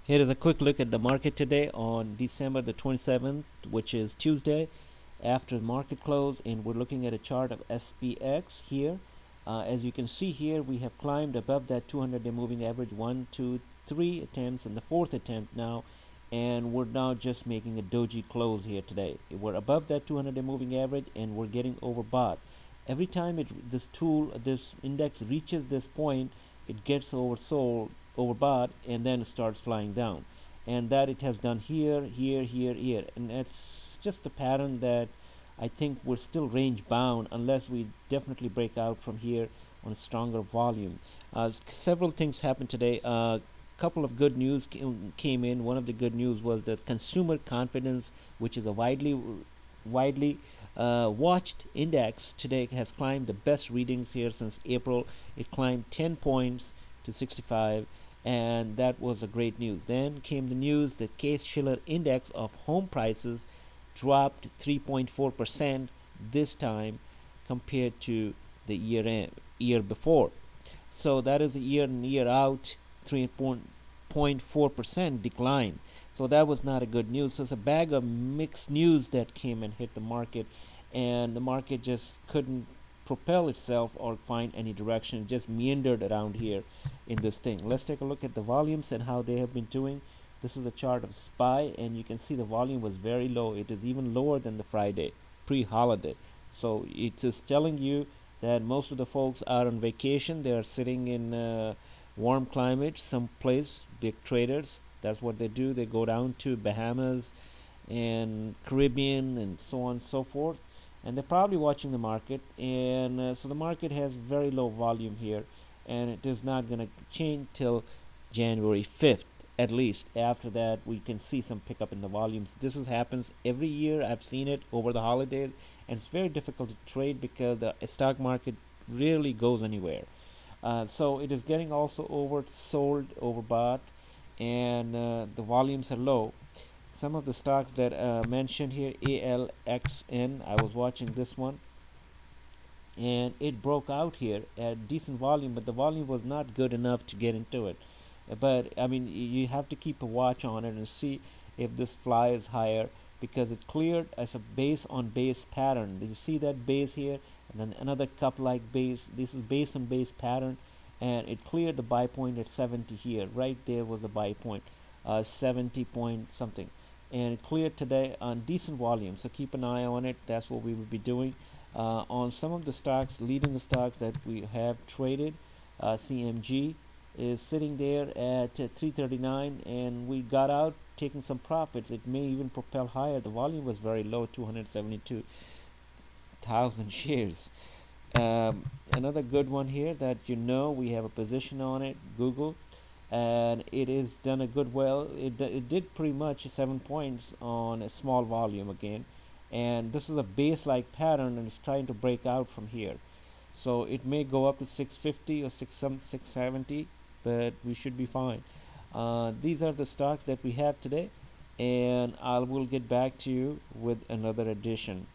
Here is a quick look at the market today on December the 27th, which is Tuesday after market close, and we're looking at a chart of SPX here. As you can see here, we have climbed above that 200-day moving average 1, 2, 3 attempts, and the fourth attempt now, and we're now just making a doji close here today. We're above that 200-day moving average, and we're getting overbought. Every time this index reaches this point, it gets overbought, and then it starts flying down. And that it has done here, here, here, here, and it's just a pattern that I think we're still range bound unless we definitely break out from here on a stronger volume. Several things happened today. Couple of good news came in. One of the good news was that consumer confidence, which is a widely watched index, today has climbed the best readings here since April. It climbed 10 points to 65, and that was a great news. Then came the news that Case-Shiller index of home prices dropped 3.4% this time compared to the year before. So that is a year in year out 3.4% decline. So that was not a good news. So it's a bag of mixed news that came and hit the market, and the market just couldn't propel itself or find any direction. It just meandered around here in this thing. Let's take a look at the volumes and how they have been doing. This is a chart of SPY, and you can see the volume was very low. It is even lower than the Friday pre-holiday. So it is telling you that most of the folks are on vacation. They are sitting in warm climate someplace. Big traders, that's what they do. They go down to Bahamas and Caribbean and so on and so forth, and they're probably watching the market. And so the market has very low volume here, and it is not going to change till January 5th at least. After that, we can see some pickup in the volumes. Happens every year. I've seen it over the holidays, and it's very difficult to trade because the stock market rarely goes anywhere. So it is getting also oversold, overbought, and the volumes are low. Some of the stocks that mentioned here, ALXN, I was watching this one, and it broke out here at decent volume, but the volume was not good enough to get into it. But I mean, you have to keep a watch on it and see if this flies higher, because it cleared as a base on base pattern. Did you see that base here, and then another cup like base? This is base on base pattern, and it cleared the buy point at 70 here. Right there was the buy point, 70 point something, and it cleared today on decent volume. So keep an eye on it. That's what we will be doing on some of the stocks. Leading the stocks that we have traded, CMG is sitting there at 339, and we got out taking some profits. It may even propel higher. The volume was very low, 272,000 shares. Another good one here that we have a position on it, Google, and it is done a good it did pretty much 7 points on a small volume again, and this is a base like pattern, and it's trying to break out from here. So it may go up to 650 or 670, but we should be fine. These are the stocks that we have today, and I will get back to you with another edition.